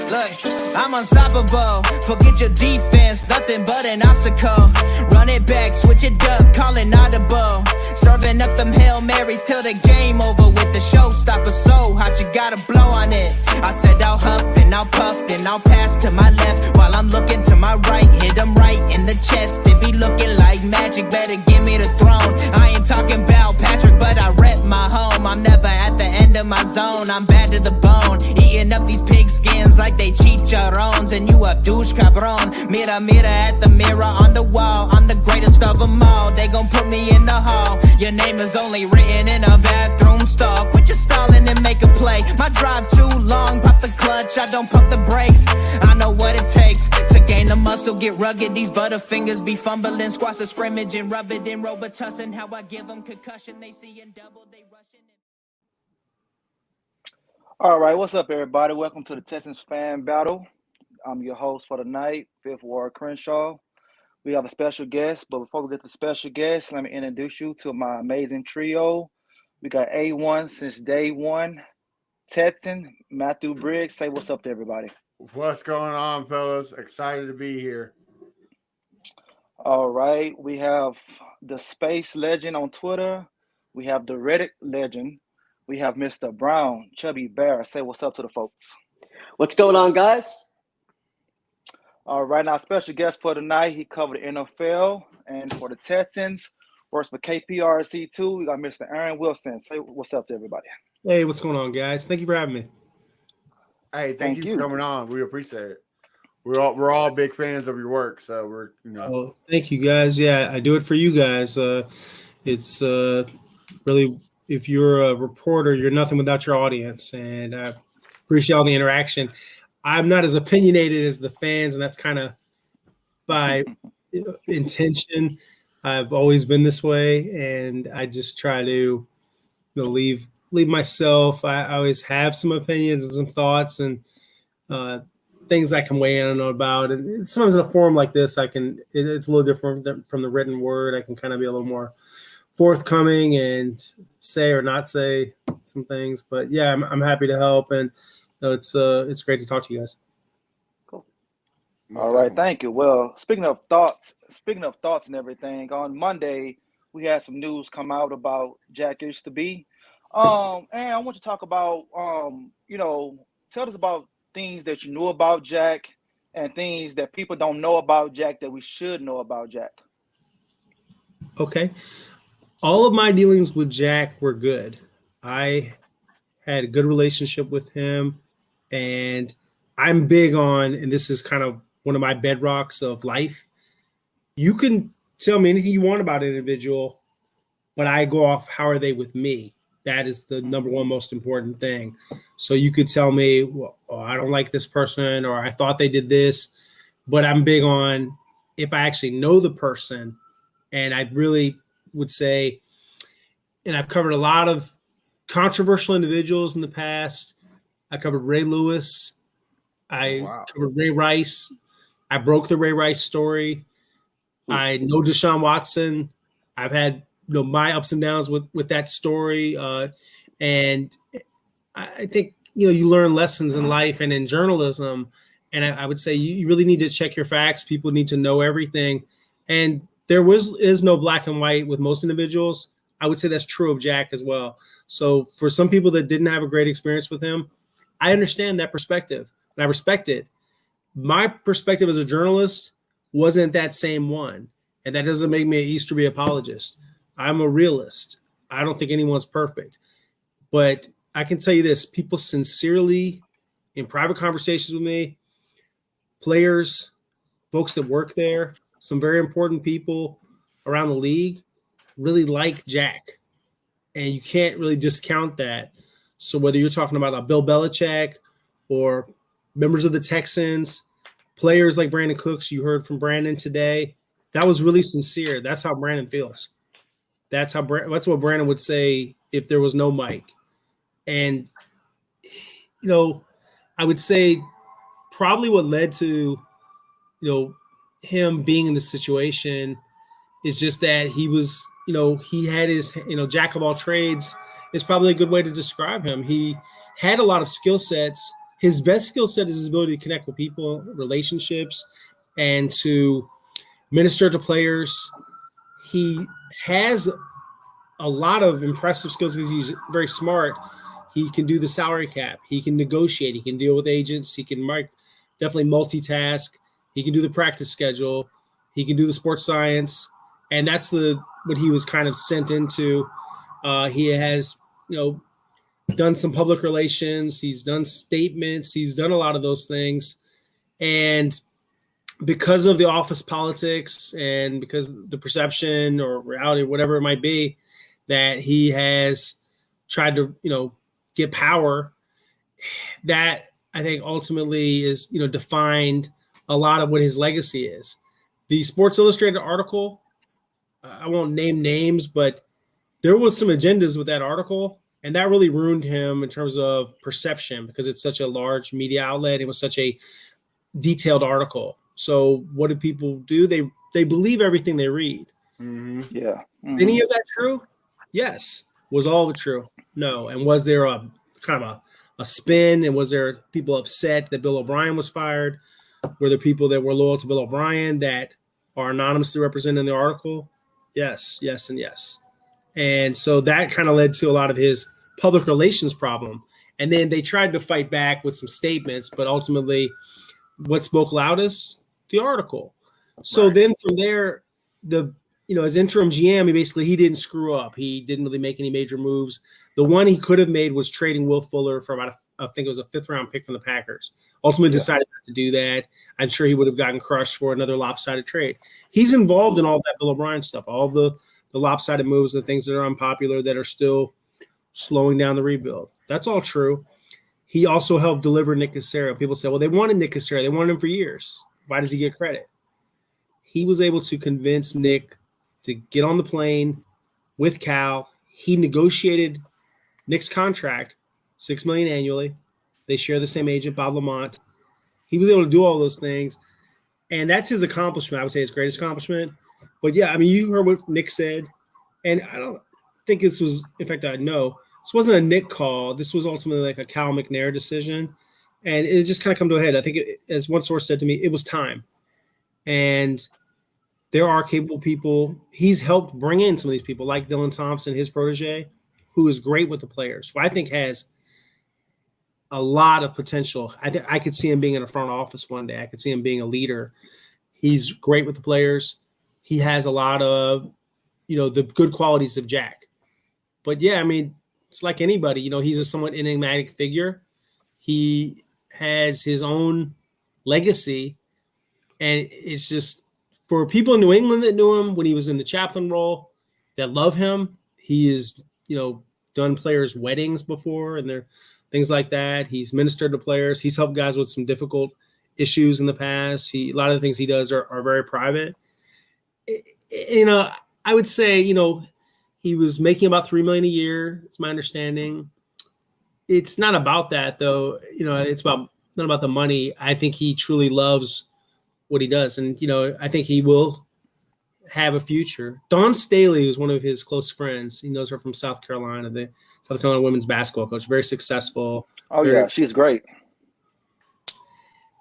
Look, I'm unstoppable. Forget your defense, nothing but an obstacle. Run it back, switch it up, call it audible. Serving up them Hail Marys till the game over with the showstopper. So hot, you gotta blow on it. I said I'll huff and I'll puff, then I'll pass to my left while I'm looking to my right. Hit them right in the chest. It be looking like magic, better give me the throne. I ain't talking about Patrick, but I rep my home. I'm never at the end of my zone. I'm bad to the bone, eating up these pig skins like they chicharrones. And you a douche cabron. Mira, mira at the mirror on the wall. I'm the greatest of them all. They gon' put me in the hall. Your name is only written in a bathroom stall. Quit your stalling and make a play. My drive too long, pop the clutch, I don't pump the brakes. I know what it takes to gain the muscle, get rugged. These butterfingers be fumbling, squash the scrimmage and rub it in Robitussin. How I give them concussion, they see in double, they rushing. All right, what's up, everybody? Welcome to the Texans Fan Battle. I'm your host for the night, Fifth Ward Crenshaw. We have a special guest, but before we get to the special guest, let me introduce you to my amazing trio. We got A1 since day one, Texan, Matthew Briggs. Say what's up to everybody. What's going on, fellas? Excited to be here. All right, we have the Space Legend on Twitter. We have the Reddit Legend. We have Mr. Brown, Chubby Bear. Say what's up to the folks. What's going on, guys? All right, now special guest for tonight. He covered the NFL, and for the Texans, works for KPRC2. We got Mr. Aaron Wilson. Say what's up to everybody. Hey, what's going on, guys? Thank you for having me. Hey, thank you for coming on. We appreciate it. We're all big fans of your work, so we're Well, thank you, guys. Yeah, I do it for you guys. It's really, if you're a reporter, you're nothing without your audience, and I appreciate all the interaction. I'm not as opinionated as the fans, and that's kind of by intention. I've always been this way, and I just try to leave myself. I always have some opinions and some thoughts and things I can weigh in about. And sometimes in a forum like this, it's a little different from the written word. I can kind of be a little more forthcoming and say or not say some things. But yeah, I'm happy to help, and it's great to talk to you guys. Cool. All right, thank you. Well, speaking of thoughts and everything, on Monday we had some news come out about Jack Easterby. And I want to talk about tell us about things that you knew about Jack and things that people don't know about Jack that we should know about Jack. Okay. All of my dealings with Jack were good. I had a good relationship with him, and I'm big on, and this is kind of one of my bedrocks of life. You can tell me anything you want about an individual, but I go off, how are they with me? That is the number one most important thing. So you could tell me, well, I don't like this person, or I thought they did this, but I'm big on if I actually know the person. And I really would say, and I've covered a lot of controversial individuals in the past. I covered Ray Lewis. I covered Ray Rice. I broke the Ray Rice story. I know Deshaun Watson. I've had my ups and downs with that story. And I think, you learn lessons in life and in journalism. And I would say you really need to check your facts. People need to know everything. And there is no black and white with most individuals. I would say that's true of Jack as well. So for some people that didn't have a great experience with him, I understand that perspective and I respect it. My perspective as a journalist wasn't that same one. And that doesn't make me an Easterby apologist. I'm a realist. I don't think anyone's perfect. But I can tell you this, people sincerely, in private conversations with me, players, folks that work there, some very important people around the league really like Jack. And you can't really discount that. So whether you're talking about Bill Belichick or members of the Texans, players like Brandon Cooks, you heard from Brandon today, that was really sincere. That's how Brandon feels. That's what Brandon would say if there was no mic. And, I would say probably what led to, him being in this situation is just that he was, he had his, jack of all trades is probably a good way to describe him. He had a lot of skill sets, his best skill set is his ability to connect with people, relationships, and to minister to players. He has a lot of impressive skills because he's very smart. He can do the salary cap. He can negotiate. He can deal with agents. He can definitely multitask. He can do the practice schedule. He can do the sports science. And that's what he was kind of sent into. He has, done some public relations. He's done statements. He's done a lot of those things. And because of the office politics and because the perception or reality, whatever it might be, that he has tried to, get power, that I think ultimately is, defined a lot of what his legacy is. The Sports Illustrated article, I won't name names, but there was some agendas with that article, and that really ruined him in terms of perception because it's such a large media outlet. It was such a detailed article. So what do people do? They believe everything they read. Mm-hmm. Yeah. Mm-hmm. Any of that true? Yes. Was all of it true? No. And was there a kind of a spin? And was there people upset that Bill O'Brien was fired? Were there people that were loyal to Bill O'Brien that are anonymously represented in the article? Yes, yes, and yes. And so that kind of led to a lot of his public relations problem. And then they tried to fight back with some statements, but ultimately what spoke loudest? The article. So Right. Then from there, as interim GM, he didn't screw up. He didn't really make any major moves. The one he could have made was trading Will Fuller for about, I think it was a 5th round pick from the Packers. Ultimately decided not to do that. I'm sure he would have gotten crushed for another lopsided trade. He's involved in all that Bill O'Brien stuff, all the lopsided moves, the things that are unpopular that are still slowing down the rebuild. That's all true. He also helped deliver Nick Caserio. People say, well, they wanted Nick Caserio. They wanted him for years. Why does he get credit? He was able to convince Nick to get on the plane with Cal. He negotiated Nick's contract, $6 million annually. They share the same agent, Bob Lamont. He was able to do all those things, and that's his accomplishment. I would say his greatest accomplishment. But yeah, you heard what Nick said, and I don't think this was. In fact, I know this wasn't a Nick call. This was ultimately like a Cal McNair decision, and it just kind of come to a head. I think, as one source said to me, it was time, and there are capable people. He's helped bring in some of these people like Dylan Thompson, his protege, who is great with the players, who I think has a lot of potential. I think I could see him being in a front office one day. I could see him being a leader. He's great with the players. He has a lot of, the good qualities of Jack. But yeah, it's like anybody, he's a somewhat enigmatic figure. He has his own legacy, and it's just, for people in New England that knew him when he was in the chaplain role, that love him, he has, done players' weddings before and things like that. He's ministered to players. He's helped guys with some difficult issues in the past. A lot of the things he does are very private. I would say, he was making about $3 million a year. It's my understanding. It's not about that though. It's not about the money. I think he truly loves what he does. And, I think he will have a future. Dawn Staley is one of his close friends. He knows her from South Carolina, the South Carolina women's basketball coach, very successful. Oh, yeah, she's great.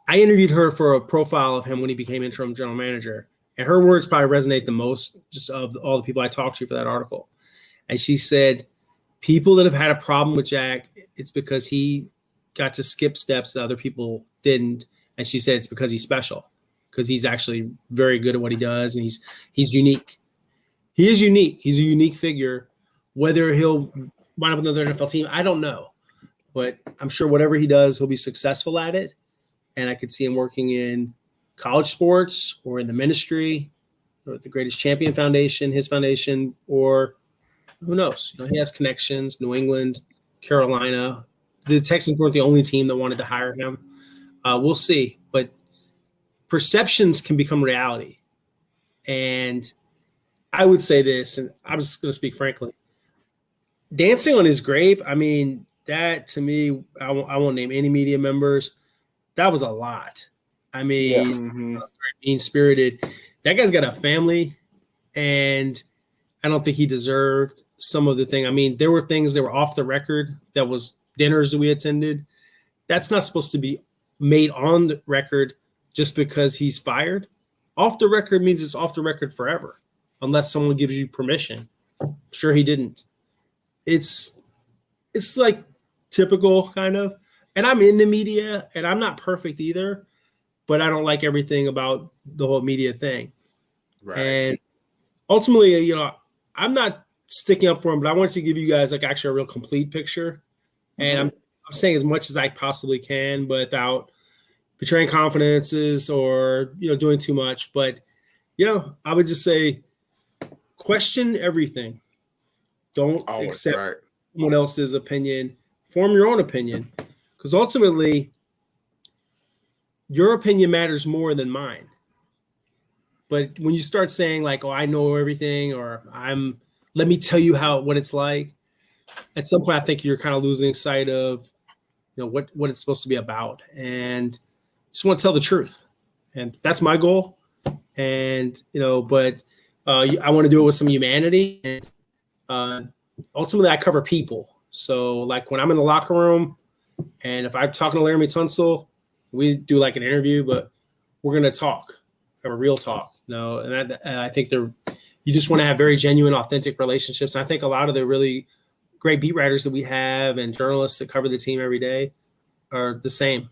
I interviewed her for a profile of him when he became interim general manager. And her words probably resonate the most just of all the people I talked to for that article. And she said, people that have had a problem with Jack, it's because he got to skip steps that other people didn't. And she said it's because he's special, because he's actually very good at what he does, and he's unique. He is unique. He's a unique figure. Whether he'll wind up with another NFL team, I don't know. But I'm sure whatever he does, he'll be successful at it. And I could see him working in college sports or in the ministry or at the Greatest Champion Foundation, his foundation, or who knows? He has connections, New England, Carolina. The Texans weren't the only team that wanted to hire him. We'll see. But perceptions can become reality. And I would say this, and I'm just going to speak frankly. Dancing on his grave, that to me, I won't name any media members. That was a lot. Mean-spirited. That guy's got a family, and I don't think he deserved some of the thing. There were things that were off the record. That was dinners that we attended that's not supposed to be made on the record just because he's fired. Off the record means it's off the record forever, unless someone gives you permission. I'm sure he didn't. It's like typical kind of, and I'm in the media and I'm not perfect either, but I don't like everything about the whole media thing. Right. And ultimately, you know, I'm not sticking up for him, but I want to give you guys like actually a real complete picture. And I'm saying as much as I possibly can, but without betraying confidences or, you know, doing too much. But, you know, I would just say question everything. Don't accept someone else's opinion. Form your own opinion. Because ultimately, your opinion matters more than mine. But when you start saying like, oh, I know everything, or let me tell you what it's like, at some point I think you're kind of losing sight of, you know, what it's supposed to be about. And just want to tell the truth. And that's my goal. And, you know, but I want to do it with some humanity. And ultimately I cover people. So like when I'm in the locker room and if I'm talking to Laramie Tunsil, we do like an interview, but we're going to talk, have a real talk, you know, and I think you just want to have very genuine, authentic relationships. And I think a lot of the really great beat writers that we have and journalists that cover the team every day are the same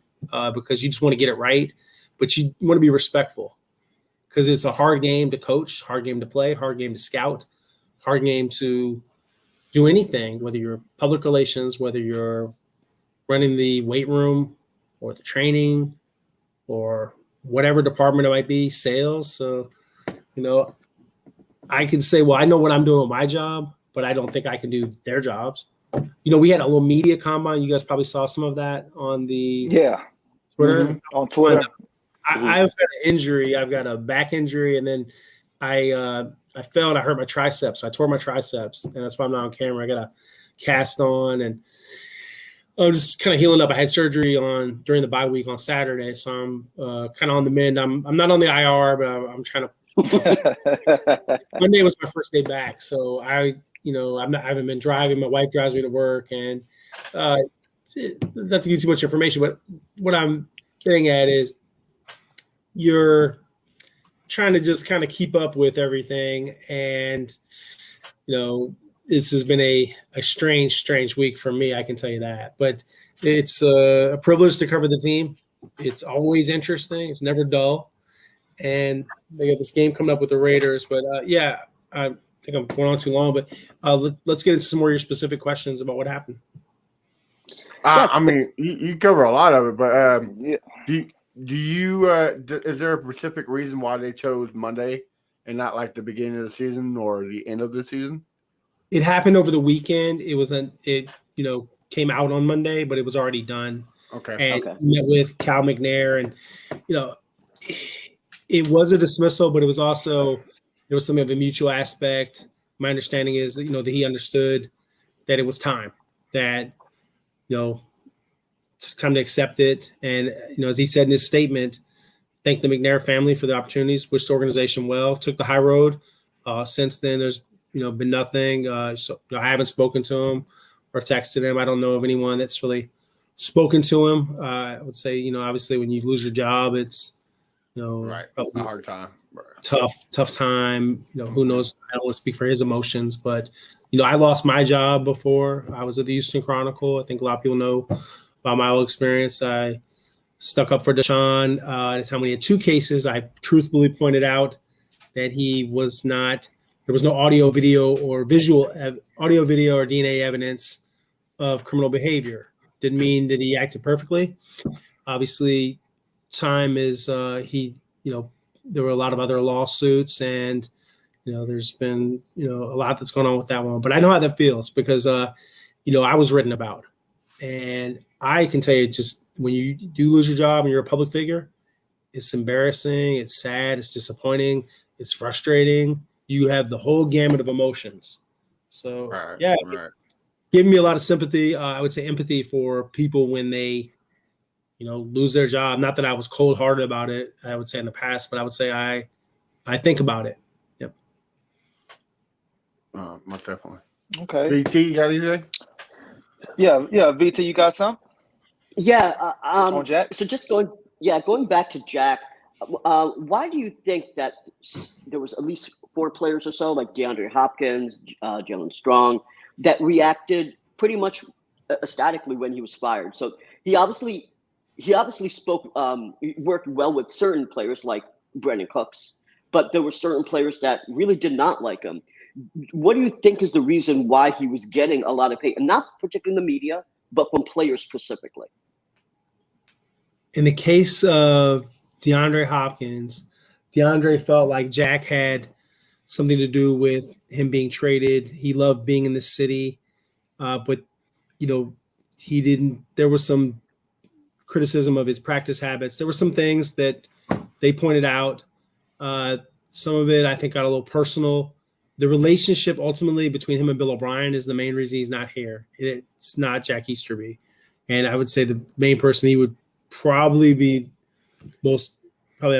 because you just want to get it right, but you want to be respectful because it's a hard game to coach, hard game to play, hard game to scout, hard game to do anything, whether you're public relations, whether you're running the weight room or the training or whatever department it might be, sales. So, you know, I can say, well, I know what I'm doing with my job, but I don't think I can do their jobs. You know, we had a little media combine. You guys probably saw some of that on the Twitter. On Twitter. I've got an injury. I've got a back injury, and then I fell and I hurt my triceps. So I tore my triceps, and that's why I'm not on camera. I got a cast on, and I'm just kind of healing up. I had surgery during the bye week on Saturday, so I'm kind of on the mend. I'm not on the IR, but I'm trying to. Monday was my first day back, so I haven't been driving. My wife drives me to work, and not to give too much information, but what I'm getting at is you're trying to just kind of keep up with everything, and you know this has been a strange week for me. I can tell you that, but it's a privilege to cover the team. It's always interesting. It's never dull, and they got this game coming up with the Raiders. But yeah, I think I'm going on too long, but let's get into some more of your specific questions about what happened. I mean, you cover a lot of it, but do you is there a specific reason why they chose Monday and not like the beginning of the season or the end of the season? It happened over the weekend. It came out on Monday, but it was already done. Okay. And met with Cal McNair, and you know, it was a dismissal, but it was also there was some of a mutual aspect. My understanding is that that he understood that it was time that to come to accept it, and as he said in his statement, thank the McNair family for the opportunities, wished the organization well, took the high road. Since then, there's been nothing. So I haven't spoken to him or texted him. I don't know of anyone that's really spoken to him. I would say, obviously when you lose your job, it's, right, a hard time, tough time. Who knows? I don't want to speak for his emotions, but I lost my job before. I was at the Houston Chronicle. I think a lot of people know about my old experience. I stuck up for Deshaun. At the time when he had 2 cases, I truthfully pointed out that he was not. There was no audio, video, or DNA evidence of criminal behavior. Didn't mean that he acted perfectly. Obviously, time is there were a lot of other lawsuits, and there's been a lot that's going on with that one. But I know how that feels because I was written about, and I can tell you, just when you do lose your job and you're a public figure, it's embarrassing, it's sad, it's disappointing, it's frustrating. You have the whole gamut of emotions. So, give me a lot of sympathy. I would say empathy for people when they, lose their job. Not that I was cold-hearted about it, I would say in the past, but I would say I think about it. Yep. Most definitely. Okay. VT, you got anything? Yeah. VT, you got some? Yeah. On Jack? So just going back to Jack, why do you think that there was at least 4 players or so, like DeAndre Hopkins, Jalen Strong, that reacted pretty much ecstatically when he was fired? So he obviously spoke, worked well with certain players like Brandon Cooks, but there were certain players that really did not like him. What do you think is the reason why he was getting a lot of hate, and not particularly in the media, but from players specifically? In the case of DeAndre Hopkins, DeAndre felt like Jack had something to do with him being traded. He loved being in the city, but he didn't. There was some criticism of his practice habits. There were some things that they pointed out. Some of it, I think, got a little personal. The relationship ultimately between him and Bill O'Brien is the main reason he's not here. It's not Jack Easterby. And I would say the main person he would probably have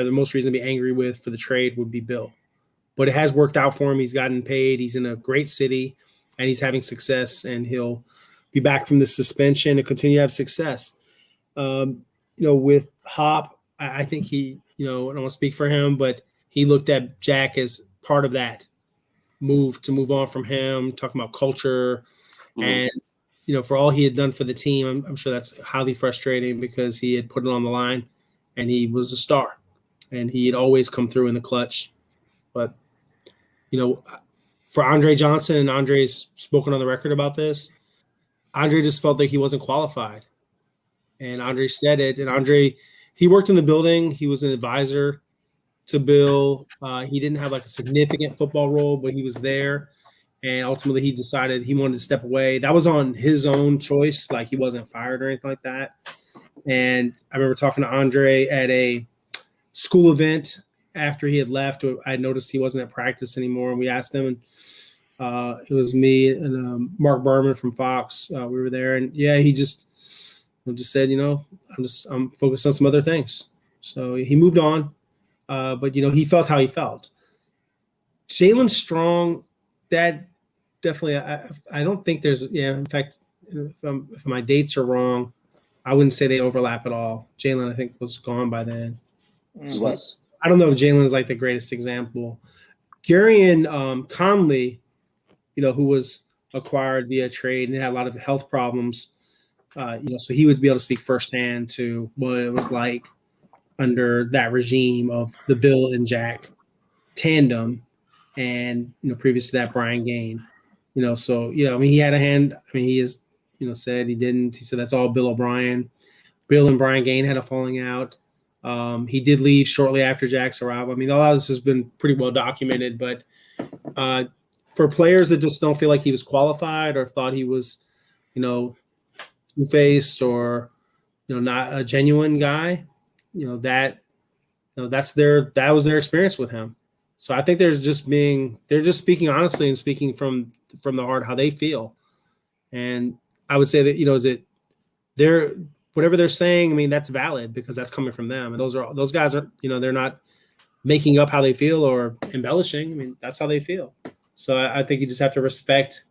the most reason to be angry with for the trade would be Bill. But it has worked out for him. He's gotten paid. He's in a great city, and he's having success, and he'll be back from the suspension and continue to have success. With Hop, I think he, I don't want to speak for him, but he looked at Jack as part of that move to move on from him, talking about culture. And, for all he had done for the team, I'm sure that's highly frustrating because he had put it on the line and he was a star and he had always come through in the clutch. But, for Andre Johnson, and Andre's spoken on the record about this, Andre just felt like he wasn't qualified. And Andre said it. And Andre, he worked in the building. He was an advisor to Bill. He didn't have like a significant football role, but he was there. And ultimately he decided he wanted to step away. That was on his own choice. Like he wasn't fired or anything like that. And I remember talking to Andre at a school event after he had left. I noticed he wasn't at practice anymore. And we asked him, and it was me and Mark Berman from Fox. We were there, and yeah, he just said, I'm focused on some other things. So he moved on. But he felt how he felt. Jalen Strong, that definitely, I don't think there's, in fact, if my dates are wrong, I wouldn't say they overlap at all. Jalen, I think, was gone by then. So I don't know if Jalen's like the greatest example. Garion Conley, who was acquired via trade and had a lot of health problems, so he would be able to speak firsthand to what it was like under that regime of the Bill and Jack tandem, and previous to that, Brian Gaine. He had a hand. He is, said he didn't. He said that's all Bill O'Brien. Bill and Brian Gaine had a falling out. He did leave shortly after Jack's arrival. A lot of this has been pretty well documented, but for players that just don't feel like he was qualified or thought he was, two-faced or, not a genuine guy, that was their experience with him. So I think they're just speaking honestly and speaking from the heart how they feel. And I would say that, whatever they're saying, that's valid because that's coming from them. And those guys are, they're not making up how they feel or embellishing. That's how they feel. So I think you just have to respect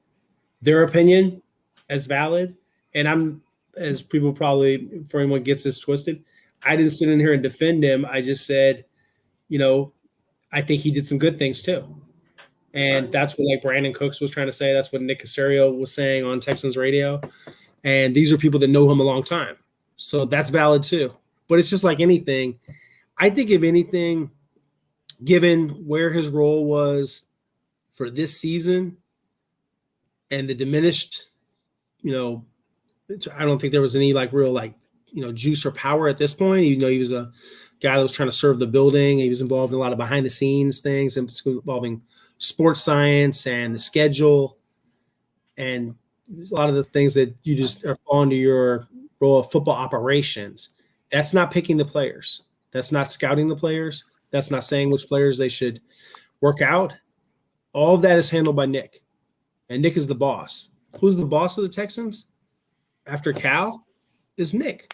their opinion as valid. And as people probably, for anyone gets this twisted, I didn't sit in here and defend him. I just said, I think he did some good things too. And that's what Brandon Cooks was trying to say. That's what Nick Caserio was saying on Texans radio. And these are people that know him a long time. So that's valid too. But it's just like anything. I think if anything, given where his role was for this season and the diminished, I don't think there was any real juice or power at this point. He was a guy that was trying to serve the building. He was involved in a lot of behind the scenes things involving sports science and the schedule and a lot of the things that you just are fall into your role of football operations. That's not picking the players. That's not scouting the players. That's not saying which players they should work out. All of that is handled by Nick, and Nick is the boss. Who's the boss of the Texans after Cal? Is Nick.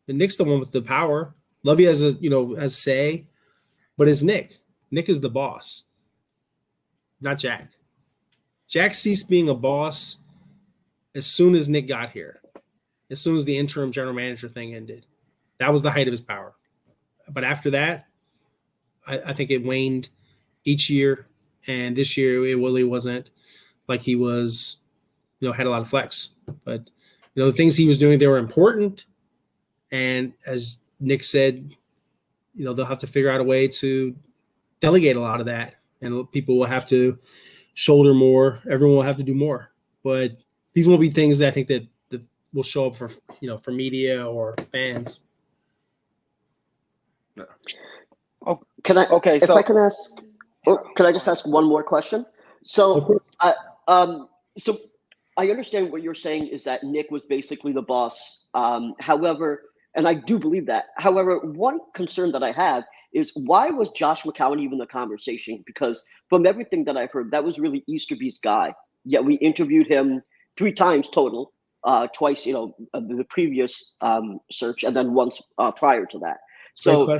And Nick's the one with the power. Lovey has has say, but it's Nick. Nick is the boss, not Jack. Jack ceased being a boss as soon as Nick got here. as soon as the interim general manager thing ended. That was the height of his power. But after that, I think it waned each year. And this year, it really wasn't like he was, had a lot of flex. But, the things he was doing, they were important. And as Nick said, they'll have to figure out a way to delegate a lot of that. And people will have to shoulder more. Everyone will have to do more. But these won't be things that I think that will show up for media or fans. Can I just ask one more question? So I understand what you're saying is that Nick was basically the boss. However, and I do believe that. However, one concern that I have is why was Josh McCown even the conversation? Because from everything that I've heard, that was really Easterby's guy. Yet we interviewed him 3 times total, twice, the previous search, and then once prior to that. So,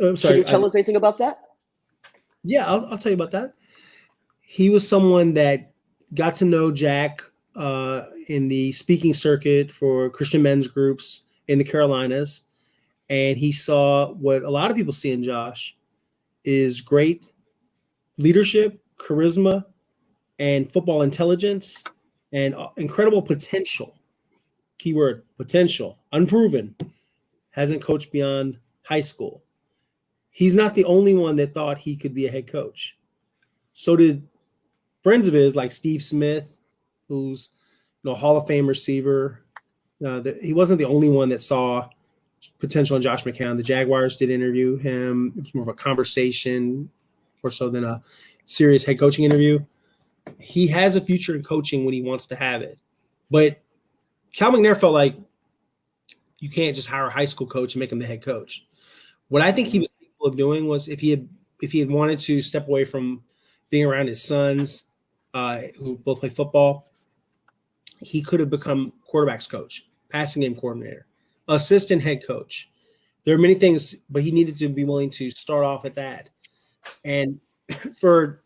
I'm sorry. Can you tell us anything about that? Yeah, I'll tell you about that. He was someone that got to know Jack in the speaking circuit for Christian men's groups in the Carolinas. And he saw what a lot of people see in Josh is great leadership, charisma, and football intelligence, and incredible potential. Keyword, potential, unproven, hasn't coached beyond high school. He's not the only one that thought he could be a head coach. So did friends of his like Steve Smith, who's Hall of Fame receiver. He wasn't the only one that saw potential in Josh McCown. The Jaguars did interview him. It was more of a conversation or so than a serious head coaching interview. He has a future in coaching when he wants to have it. But Cal McNair felt like you can't just hire a high school coach and make him the head coach. What I think he was capable of doing was if he had wanted to step away from being around his sons, who both play football, he could have become quarterback's coach, passing game coordinator, assistant head coach. There are many things, but he needed to be willing to start off at that. And for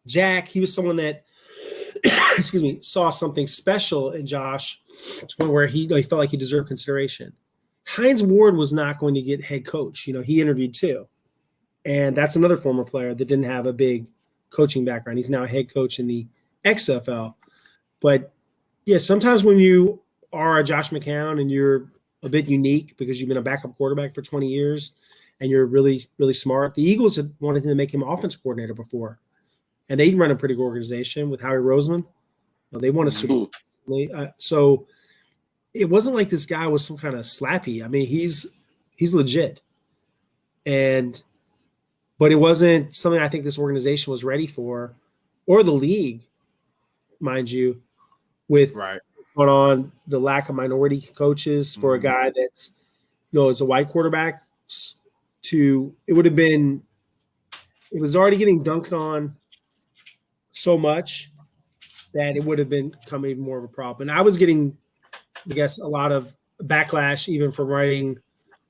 Jack, he was someone that, saw something special in Josh to the point where he felt like he deserved consideration. Hines Ward was not going to get head coach. He interviewed too. And that's another former player that didn't have a big coaching background. He's now a head coach in the XFL. But yeah, sometimes when you are a Josh McCown and you're a bit unique because you've been a backup quarterback for 20 years and you're really, really smart. The Eagles had wanted to make him offense coordinator before. And they run a pretty good organization with Howie Roseman. They won a Super Bowl. So it wasn't like this guy was some kind of slappy. I mean, he's legit. But it wasn't something I think this organization was ready for, or the league, mind you, with going on the lack of minority coaches for a guy that's, is a white quarterback. It was already getting dunked on so much that it would have become even more of a problem. And I was getting, I guess, a lot of backlash even from writing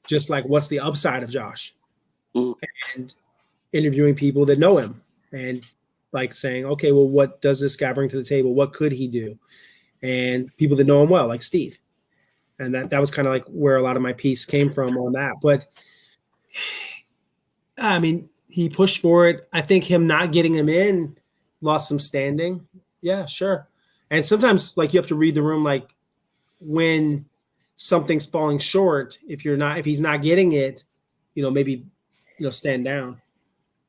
just like, what's the upside of Josh? And interviewing people that know him and like saying, okay, well, what does this guy bring to the table? What could he do? And people that know him well, like Steve. And that was kind of like where a lot of my piece came from on that. But I mean, he pushed for it. I think him not getting him in lost some standing. Yeah, sure. And sometimes like you have to read the room, like when something's falling short, if he's not getting it, maybe, stand down.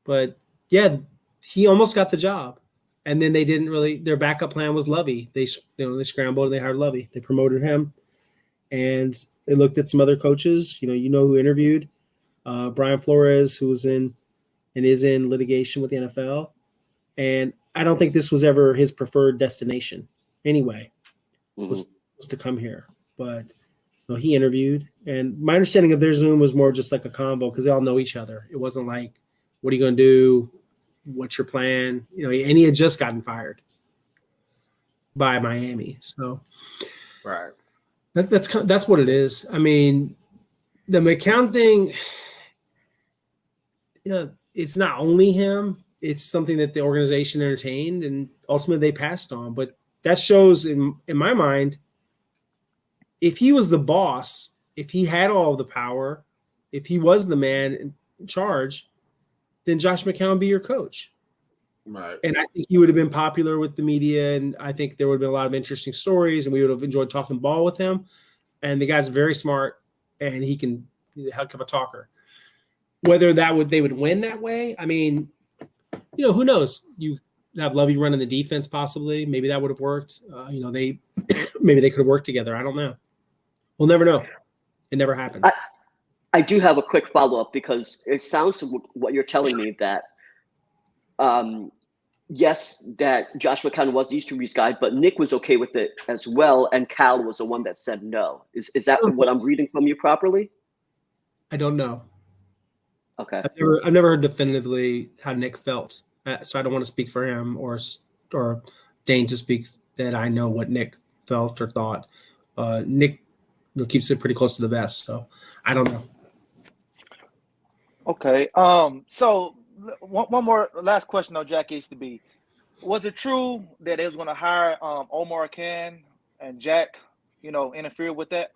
But yeah, he almost got the job. And then they didn't really, their backup plan was Lovey. They scrambled and they hired Lovey. They promoted him. And they looked at some other coaches, who interviewed Brian Flores, who was in and is in litigation with the NFL. And I don't think this was ever his preferred destination anyway, was to come here. But he interviewed. And my understanding of their Zoom was more just like a combo because they all know each other. It wasn't like, what are you going to do? What's your plan? And he had just gotten fired by Miami. So that's what it is. I mean, the McCown thing, it's not only him. It's something that the organization entertained and ultimately they passed on. But that shows in my mind if he was the boss, if he had all the power, if he was the man in charge, then Josh McCown would be your coach. Right. And I think he would have been popular with the media, and I think there would have been a lot of interesting stories, and we would have enjoyed talking ball with him. And the guy's very smart, and he's a heck of a talker. Whether they would win that way, I mean, who knows? You have Lovey running the defense, possibly. Maybe that would have worked. Maybe they could have worked together. I don't know. We'll never know. It never happened. I do have a quick follow-up because it sounds from what you're telling me that yes, that Josh McCown was the Easterby's guy, but Nick was okay with it as well, and Cal was the one that said no. Is that what I'm reading from you properly? I don't know. Okay. I've never heard definitively how Nick felt, so I don't want to speak for him or Dane to speak that I know what Nick felt or thought. Nick keeps it pretty close to the vest, so I don't know. Okay. So one more last question on Jack Easterby. Was it true that they was going to hire Omar Khan and Jack, interfere with that?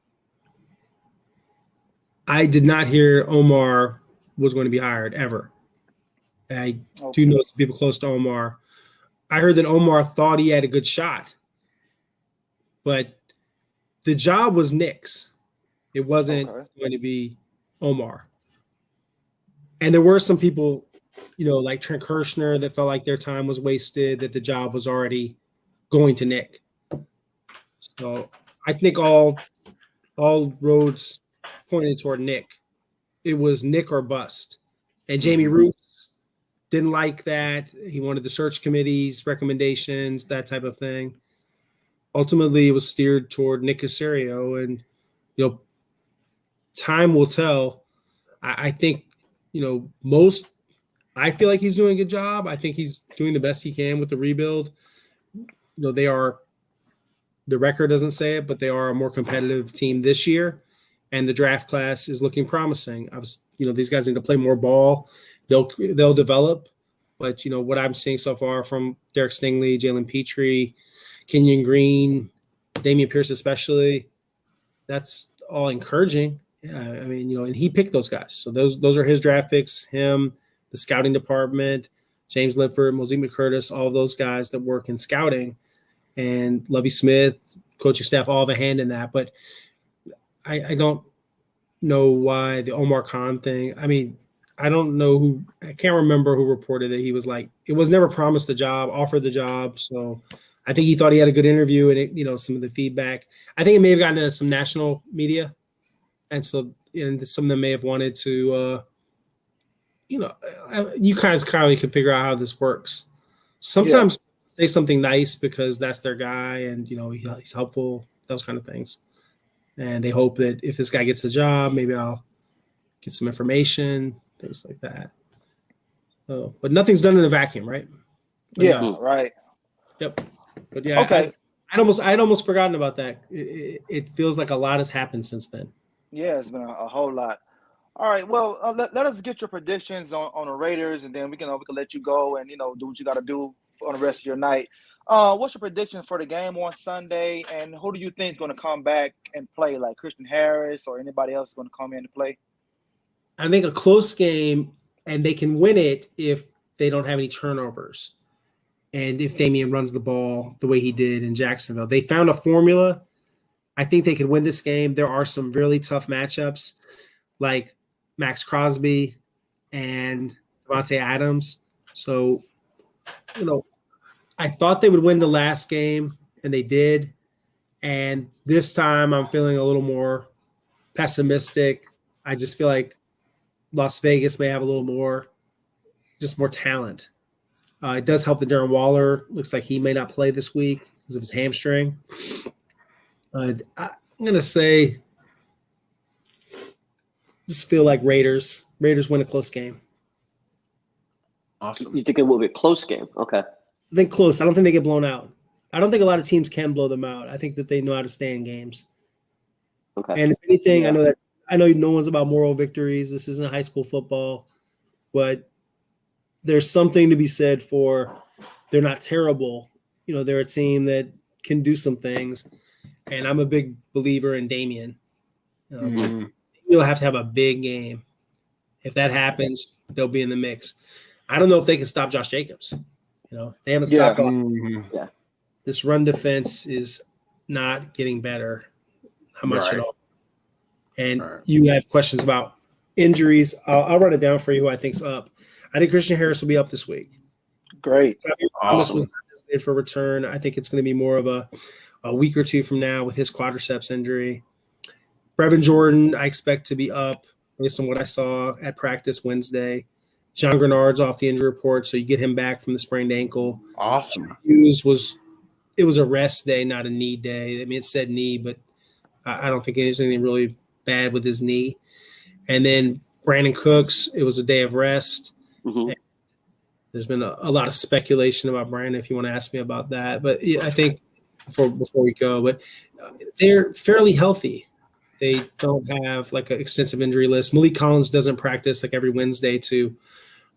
I did not hear Omar was going to be hired ever. I do know some people close to Omar. I heard that Omar thought he had a good shot, but the job was Nick's. It wasn't going to be Omar. And there were some people, like Trent Kirshner, that felt like their time was wasted, that the job was already going to Nick. So I think all roads pointed toward Nick. It was Nick or bust. And Jamie Roots didn't like that. He wanted the search committee's recommendations, that type of thing. Ultimately, it was steered toward Nick Caserio, and time will tell. I think I feel like he's doing a good job. I think he's doing the best he can with the rebuild. The record doesn't say it, but they are a more competitive team this year, and the draft class is looking promising. These guys need to play more ball. They'll develop, but what I'm seeing so far from Derek Stingley, Jalen Petrie, Kenyon Green, Damian Pierce especially, that's all encouraging. And he picked those guys. So those are his draft picks, him, the scouting department, James Lifford, Mosaic McCurtis, all of those guys that work in scouting, and Lovie Smith, coaching staff, all have a hand in that. But I don't know why the Omar Khan thing. I mean, I don't know I can't remember who reported that he was like, it was never promised the job, offered the job. So I think he thought he had a good interview, and some of the feedback, I think it may have gotten to some national media. And so some of them may have wanted to, you guys probably can figure out how this works. Sometimes say something nice because that's their guy and, he's helpful, those kind of things. And they hope that if this guy gets the job, maybe I'll get some information, things like that. So, but nothing's done in a vacuum, right? Right. Yep. But yeah, okay. I'd almost forgotten about that. It feels like a lot has happened since then. Yeah, it's been a whole lot. All right, well, let us get your predictions on the Raiders, and then we can let you go and do what you got to do on the rest of your night. What's your prediction for the game on Sunday, and who do you think is going to come back and play, like Christian Harris or anybody else going to come in and play? I think a close game, and they can win it if they don't have any turnovers, and if Damian runs the ball the way he did in Jacksonville. They found a formula. I think they could win this game. There are some really tough matchups, like Max Crosby and Devontae Adams. So, I thought they would win the last game, and they did. And this time I'm feeling a little more pessimistic. I just feel like Las Vegas may have a little more talent. It does help that Darren Waller looks like he may not play this week because of his hamstring. I'm going to say just feel like Raiders win a close game. Awesome. You think it will be a close game? Okay. I think close. I don't think they get blown out. I don't think a lot of teams can blow them out. I think that they know how to stay in games. Okay. And if anything, I know no one's about moral victories. This isn't high school football, but there's something to be said for they're not terrible. They're a team that can do some things. and I'm a big believer in Damian. You'll have to have a big game. If that happens, they'll be in the mix. I don't know if they can stop Josh Jacobs. They haven't stopped. This run defense is not getting better, not much at all. And you have questions about injuries. I'll run it down for you who I think's up. I think Christian Harris will be up this week. Great. Thomas was not designated for return. I think it's going to be more of a week or two from now with his quadriceps injury. Brevin Jordan, I expect to be up based on what I saw at practice Wednesday. John Grenard's off the injury report, so you get him back from the sprained ankle. Awesome. Hughes it was a rest day, not a knee day. I mean, it said knee, but I don't think there's anything really bad with his knee. And then Brandon Cooks, it was a day of rest. There's been a lot of speculation about Brandon, if you want to ask me about that. But I think before we go, but they're fairly healthy. They don't have like an extensive injury list. Malik Collins doesn't practice like every Wednesday to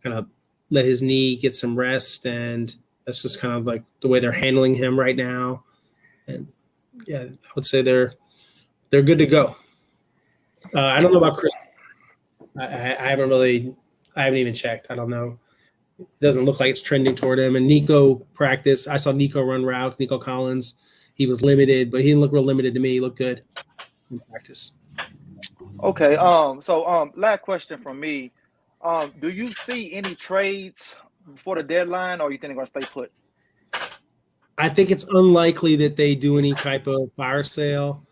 kind of let his knee get some rest, and that's just kind of like the way they're handling him right now. And yeah, I would say they're good to go. I don't know about Chris. I haven't even checked. I don't know. It doesn't look like it's trending toward him. And Nico practiced. I saw Nico run routes. Nico Collins, he was limited, but he didn't look real limited to me. He looked good in practice. Okay. So last question from me. Do you see any trades before the deadline, or you think they're going to stay put? I think it's unlikely that they do any type of fire sale.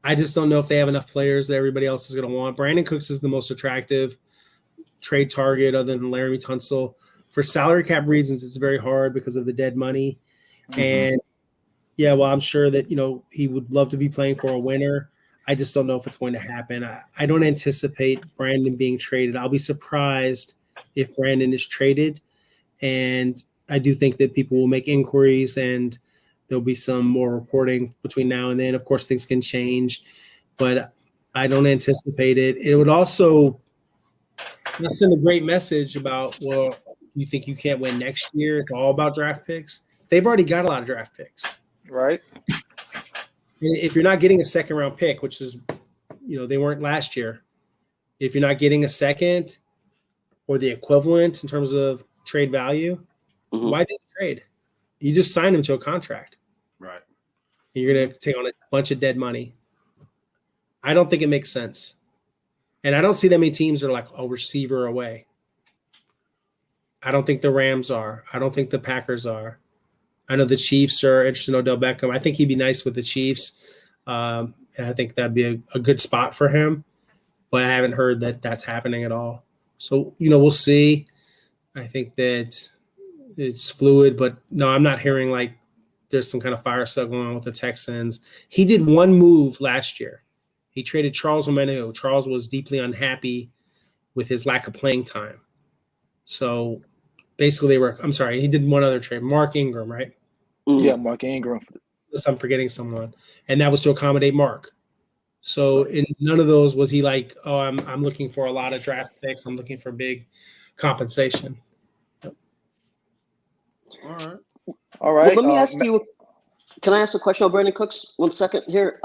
I just don't know if they have enough players that everybody else is going to want. Brandon Cooks is the most attractive trade target other than Laramie Tunsil. For salary cap reasons, it's very hard because of the dead money. And yeah, well, I'm sure that, he would love to be playing for a winner. I just don't know if it's going to happen. I don't anticipate Brandon being traded. I'll be surprised if Brandon is traded. And I do think that people will make inquiries and there'll be some more reporting between now and then. Of course, things can change, but I don't anticipate it. It would also send a great message about, well, you think you can't win next year? It's all about draft picks. They've already got a lot of draft picks. Right. And if you're not getting a second-round pick, which is, they weren't last year, if you're not getting a second or the equivalent in terms of trade value, why did you trade? You just signed him to a contract. Right. And you're going to take on a bunch of dead money. I don't think it makes sense. And I don't see that many teams are like a receiver away. I don't think the Rams are. I don't think the Packers are. I know the Chiefs are interested in Odell Beckham. I think he'd be nice with the Chiefs. And I think that'd be a good spot for him. But I haven't heard that that's happening at all. So, we'll see. I think that it's fluid. But, no, I'm not hearing like there's some kind of fire sale going on with the Texans. He did one move last year. He traded Charles Omenihu. Charles was deeply unhappy with his lack of playing time. So, basically, he did one other trade. Mark Ingram, right? Yeah, Mark Ingram. Unless I'm forgetting someone. And that was to accommodate Mark. So in none of those was he like, oh, I'm looking for a lot of draft picks. I'm looking for big compensation. All right. Well, let me ask you, can I ask a question on Brandon Cooks? 1 second here.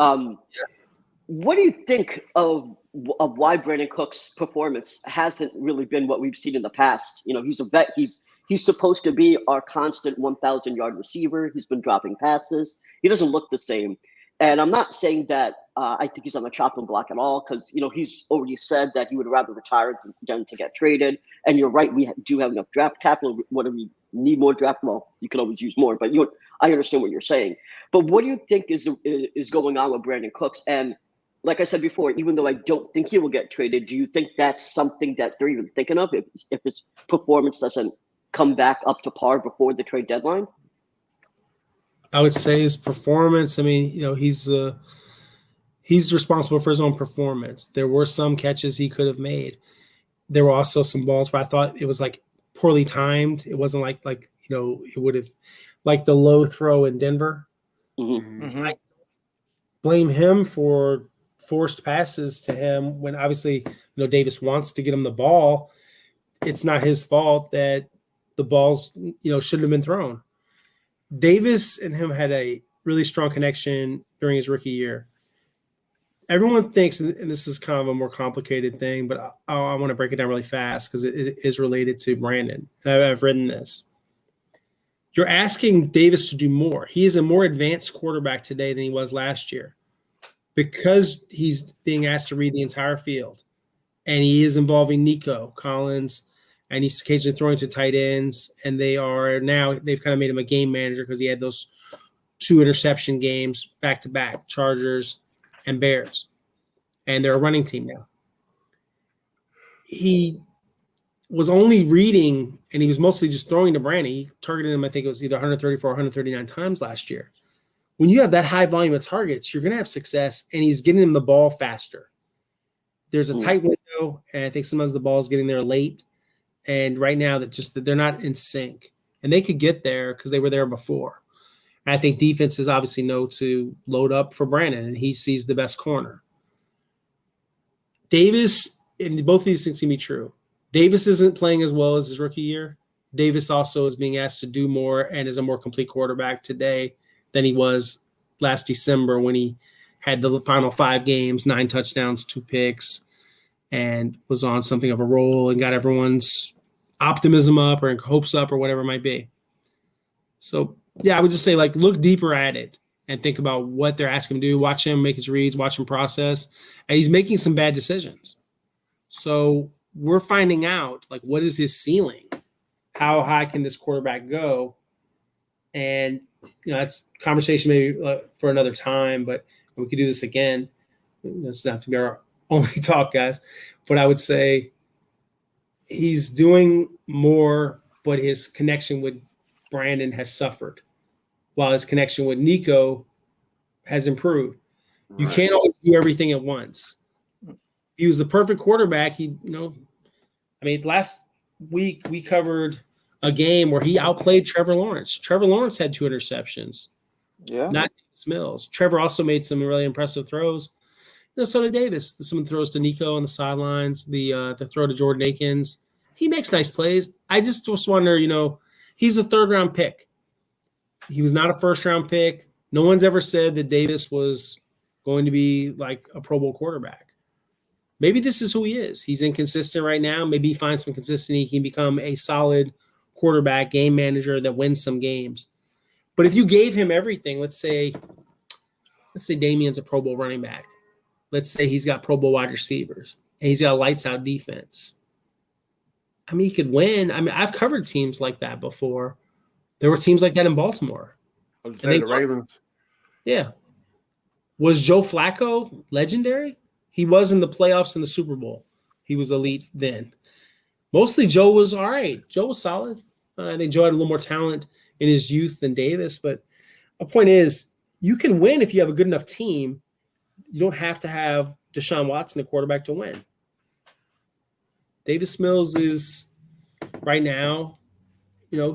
What do you think of why Brandon Cooks' performance hasn't really been what we've seen in the past? He's a vet. He's supposed to be our constant 1,000-yard receiver. He's been dropping passes. He doesn't look the same. And I'm not saying that I think he's on the chopping block at all because, he's already said that he would rather retire than to get traded. And you're right. We do have enough draft capital. What do we need more draft? Well, you can always use more, but I understand what you're saying. But what do you think is going on with Brandon Cooks? And like I said before, even though I don't think he will get traded, do you think that's something that they're even thinking of if his performance doesn't come back up to par before the trade deadline? I would say his performance, he's responsible for his own performance. There were some catches he could have made. There were also some balls where I thought it was like poorly timed. It wasn't like it would have, like the low throw in Denver. I blame him for forced passes to him when obviously, Davis wants to get him the ball. It's not his fault that the balls, shouldn't have been thrown. Davis and him had a really strong connection during his rookie year. Everyone thinks, and this is kind of a more complicated thing, but I want to break it down really fast because it is related to Brandon. I've written this. You're asking Davis to do more. He is a more advanced quarterback today than he was last year because he's being asked to read the entire field. And he is involving Nico Collins, and he's occasionally throwing to tight ends. And they've kind of made him a game manager because he had those 2 interception games back-to-back, Chargers and Bears. And they're a running team now. He was only reading, and he was mostly just throwing to Brandon. He targeted him, I think it was either 134 or 139 times last year. When you have that high volume of targets, you're going to have success, and he's getting him the ball faster. There's a tight window, and I think sometimes the ball is getting there late. And right now, that they're not in sync. And they could get there because they were there before. And I think defenses obviously know to load up for Brandon, and he sees the best corner. Davis, and both of these things can be true. Davis isn't playing as well as his rookie year. Davis also is being asked to do more and is a more complete quarterback today than he was last December when he had the final 5 games, 9 touchdowns, 2 picks, and was on something of a roll and got everyone's optimism up or hopes up or whatever it might be. So, yeah, I would just say, look deeper at it and think about what they're asking him to do. Watch him make his reads, watch him process. And he's making some bad decisions. So we're finding out, what is his ceiling? How high can this quarterback go? And, that's conversation maybe for another time, but we could do this again. It doesn't have to be our only talk, guys. But I would say he's doing more, but his connection with Brandon has suffered, while his connection with Nico has improved. Right. You can't always do everything at once. He was the perfect quarterback. Last week we covered a game where he outplayed Trevor Lawrence. Trevor Lawrence had 2 interceptions. Yeah. Not Davis Mills. Trevor also made some really impressive throws. So did Davis. Some throws to Nico on the sidelines, the throw to Jordan Akins. He makes nice plays. I just wonder, he's a 3rd-round pick. He was not a 1st-round pick. No one's ever said that Davis was going to be like a Pro Bowl quarterback. Maybe this is who he is. He's inconsistent right now. Maybe he finds some consistency. He can become a solid quarterback, game manager that wins some games. But if you gave him everything, let's say Damian's a Pro Bowl running back. Let's say he's got Pro Bowl wide receivers and he's got a lights out defense. He could win. I've covered teams like that before. There were teams like that in Baltimore. The Ravens. Yeah. Was Joe Flacco legendary? He was in the playoffs in the Super Bowl. He was elite then. Mostly Joe was all right. Joe was solid. I think Joe had a little more talent in his youth than Davis. But the point is, you can win if you have a good enough team. You don't have to have Deshaun Watson, the quarterback, to win. Davis Mills is right now,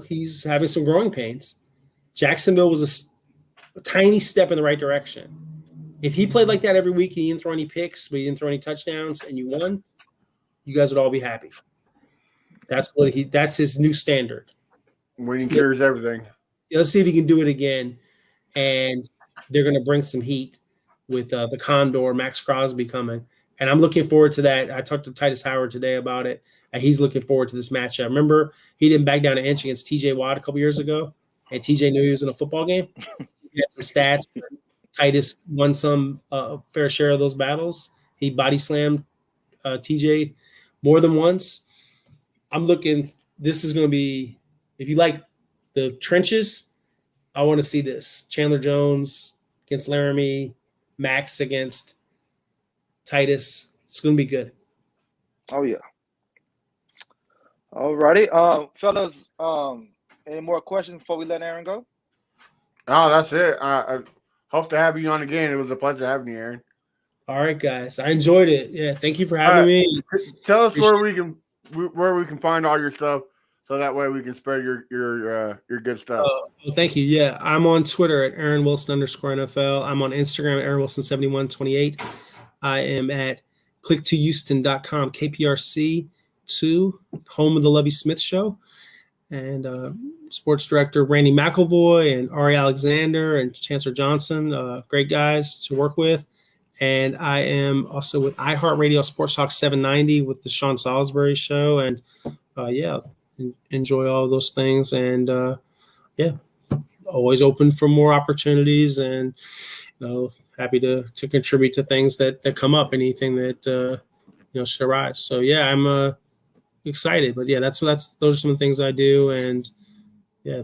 he's having some growing pains. Jacksonville was a tiny step in the right direction. If he played like that every week and he didn't throw any picks, but he didn't throw any touchdowns and you won, you guys would all be happy. That's his new standard. Winning cures everything. Let's see if he can do it again. And they're going to bring some heat with the Condor, Max Crosby coming. And I'm looking forward to that. I talked to Titus Howard today about it, and he's looking forward to this matchup. Remember, he didn't back down an inch against T.J. Watt a couple years ago, and T.J. knew he was in a football game. He had some stats. Titus won some fair share of those battles. He body slammed TJ more than once. I'm looking – this is going to be – if you like the trenches, I want to see this. Chandler Jones against Laramie, Max against Titus. It's going to be good. Oh, yeah. All righty. Fellas, any more questions before we let Aaron go? No, that's it. I hope to have you on again. It was a pleasure having you, Aaron. All right, guys. I enjoyed it. Yeah, thank you for having me. Tell us where we can find all your stuff, so that way we can spread your good stuff. Well, thank you. Yeah, I'm on Twitter at @AaronWilson_NFL. I'm on Instagram at AaronWilson7128. I am at click2houston.com, KPRC2, home of the Lovie Smith Show. And sports director Randy McElvoy and Ari Alexander and Chancellor Johnson, great guys to work with. And I am also with iHeartRadio Sports Talk 790 with the Sean Salisbury show. And enjoy all those things. And always open for more opportunities, and happy to contribute to things that come up, anything that should arise. So I'm excited. But those are some of the things I do. And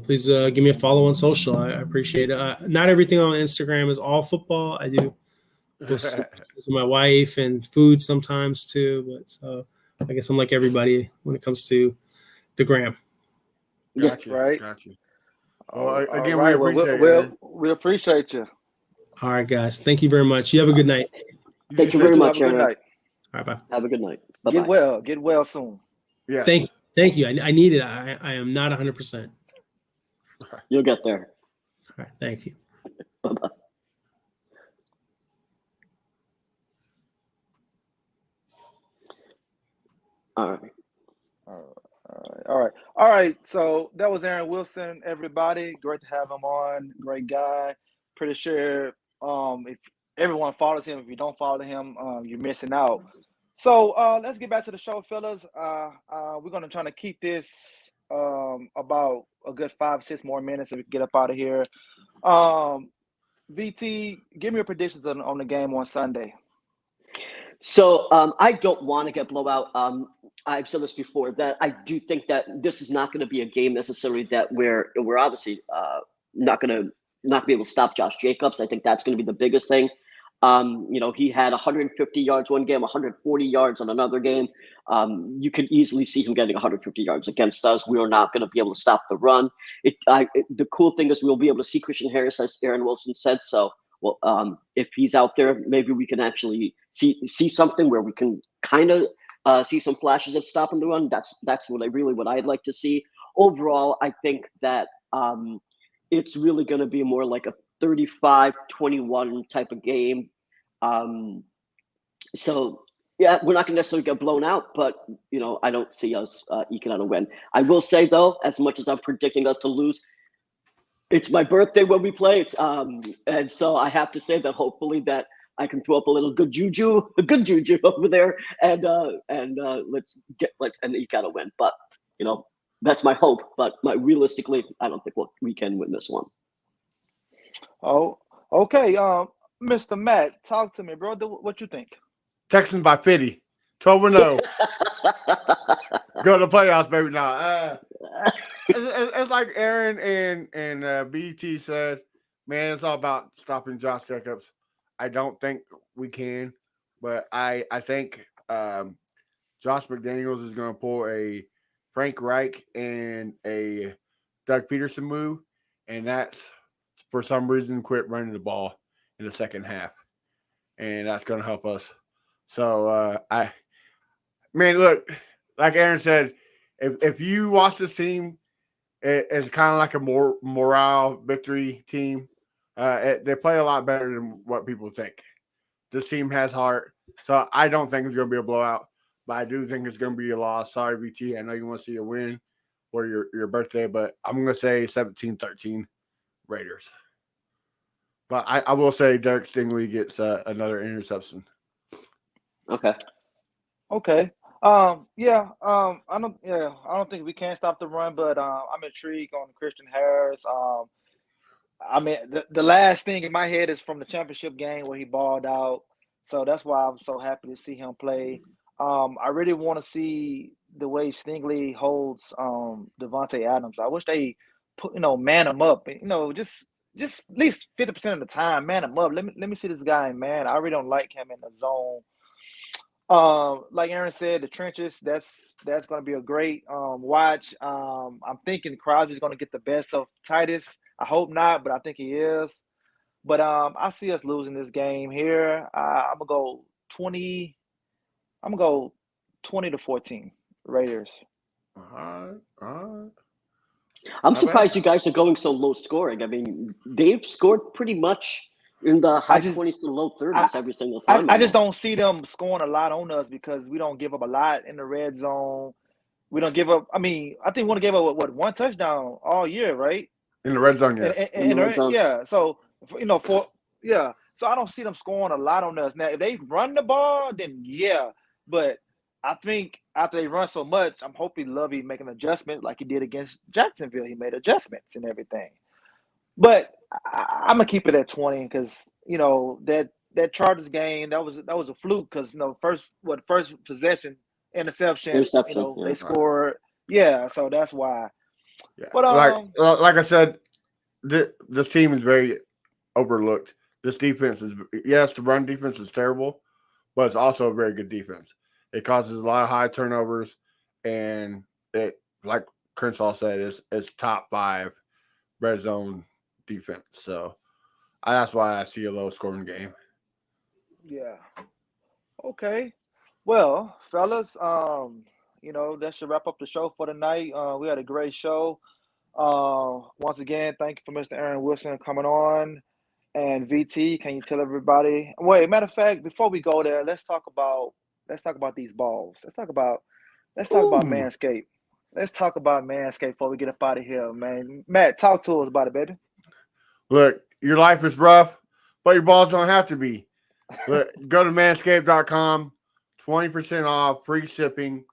please give me a follow on social. I appreciate it. Not everything on Instagram is all football. I do with my wife and food sometimes too. But I guess I'm like everybody when it comes to the gram. Gotcha. Right. Gotcha. Well, again, right. we appreciate you. All right, guys. Thank you very much. You have a good night. Thank you very much, Have a good night. All right, bye. Have a good night. Bye-bye. Get well soon. Yeah. Thank you. I need it. I am not 100%. You'll get there. All right. Thank you. Bye-bye. All right. So that was Aaron Wilson, everybody. Great to have him on. Great guy. Pretty sure if everyone follows him, if you don't follow him, you're missing out. So let's get back to the show, fellas. We're going to try to keep this about a good 5-6 more minutes so we can get up out of here. VT, give me your predictions on the game on Sunday. So I don't want to get blowout. I've said this before, that I do think that this is not going to be a game necessarily that we're obviously not going to be able to stop Josh Jacobs. I think that's going to be the biggest thing. He had 150 yards one game, 140 yards on another game. You could easily see him getting 150 yards against us. We are not going to be able to stop the run. The cool thing is we'll be able to see Christian Harris, as Aaron Wilson said. So, if he's out there, maybe we can actually see something where we can kind of see some flashes of stopping the run. That's what I'd like to see. Overall, I think that it's really going to be more like a 35-21 type of game. So we're not going to necessarily get blown out, but I don't see us eking out a win. I will say though, as much as I'm predicting us to lose, it's my birthday when we play. And so I have to say that hopefully that I can throw up a little good juju over there, and let's eke out a win. But that's my hope. But realistically, I don't think we can win this one. Oh, okay. Mr. Matt, talk to me, bro. What you think? Texans by 50. 12-0. Go to the playoffs, baby. Now, it's like Aaron and BT said, man, it's all about stopping Josh Jacobs. I don't think we can, but I think Josh McDaniels is going to pull a Frank Reich and a Doug Peterson move, and that's for some reason quit running the ball in the second half, and that's going to help us. So look, like Aaron said, if you watch this team, it's kind of like a more morale victory team. They play a lot better than what people think. This team has heart, so I don't think it's going to be a blowout, but I do think it's going to be a loss. Sorry, VT. I know you want to see a win for your birthday, but I'm going to say 17-13 Raiders. But I will say Derek Stingley gets another interception. Okay. I don't think we can stop the run, but I'm intrigued on Christian Harris. The last thing in my head is from the championship game where he balled out. So that's why I'm so happy to see him play. I really want to see the way Stingley holds Devontae Adams. I wish they put man him up. Just at least 50% of the time, man him up. Let me see this guy, man. I really don't like him in the zone. Like Aaron said, the trenches, that's going to be a great watch. I'm thinking Crosby's going to get the best of Titus. I hope not, but I think he is. But I see us losing this game here. I'm going to go 20. I'm going to go 20-14 Raiders. All right. I'm surprised you guys are going so low scoring. I mean, they've scored pretty much in the high 20s to low 30s every single time. I just don't see them scoring a lot on us because we don't give up a lot in the red zone. We don't give up. I mean, I think we only gave up one touchdown all year, right? In the red zone, yes. In the red zone. Yeah. So So I don't see them scoring a lot on us. Now, if they run the ball, then yeah. But I think after they run so much, I'm hoping Lovey make an adjustment like he did against Jacksonville. He made adjustments and everything. But I'm gonna keep it at 20 because that Chargers game that was a fluke because first possession interception. They scored. Yeah, so that's why. Yeah. But like I said, this team is very overlooked. This defense is, yes, the run defense is terrible, but it's also a very good defense. It causes a lot of high turnovers, and it, like Crenshaw said, it's top 5 red zone defense. So that's why I see a low scoring game. Yeah. Okay. Well, fellas, that should wrap up the show for tonight. We had a great show. Once again, thank you for Mr. Aaron Wilson coming on. And VT, can you tell everybody? Wait, matter of fact, before we go there, let's talk about these balls. Let's talk about Manscaped. Let's talk about Manscaped before we get up out of here, man. Matt, talk to us about it, baby. Look, your life is rough, but your balls don't have to be. Look, go to manscaped.com, 20% off, free shipping.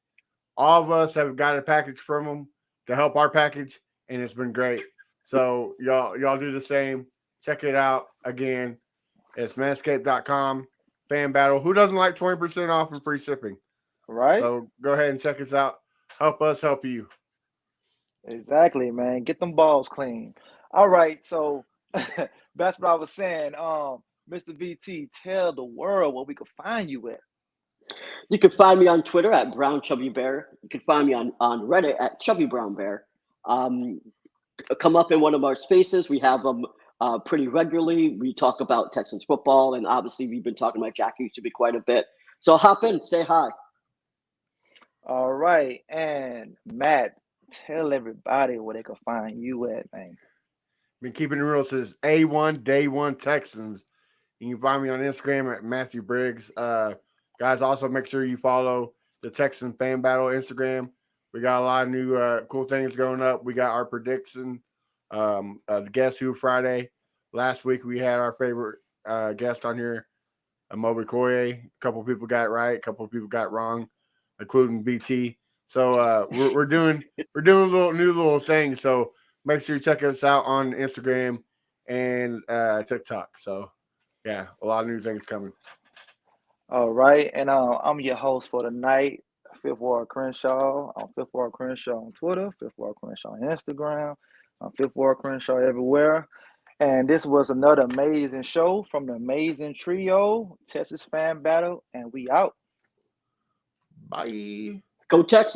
All of us have got a package from them to help our package, and it's been great. So y'all do the same. Check it out. Again, it's manscaped.com, Fan Battle. Who doesn't like 20% off and free shipping? Right. So go ahead and check us out. Help us help you. Exactly, man. Get them balls clean. All right. So that's what I was saying. Mr. VT, tell the world where we can find you at. You can find me on Twitter at Brown Chubby Bear. You can find me on Reddit at Chubby Brown Bear. Come up in one of our spaces. We have them pretty regularly. We talk about Texans football, and obviously we've been talking about Jack Easterby quite a bit. So hop in, say hi. All right. And Matt, tell everybody where they can find you at, man. Been keeping it real since A1, Day 1 Texans. You can find me on Instagram at Matthew Briggs. Guys, also make sure you follow the Texans Fan Battle Instagram. We got a lot of new cool things going up. We got our prediction, the Guess Who Friday. Last week we had our favorite guest on here, Moby Koye. A couple people got it right, a couple people got it wrong, including BT. So we're doing little things. So make sure you check us out on Instagram and TikTok. So yeah, a lot of new things coming. All right, and I'm your host for the night, Fifth Ward Crenshaw. I'm Fifth Ward Crenshaw on Twitter, Fifth Ward Crenshaw on Instagram, I'm Fifth Ward Crenshaw everywhere. And this was another amazing show from the amazing trio, Texas Fan Battle, and we out. Bye. Go Texans.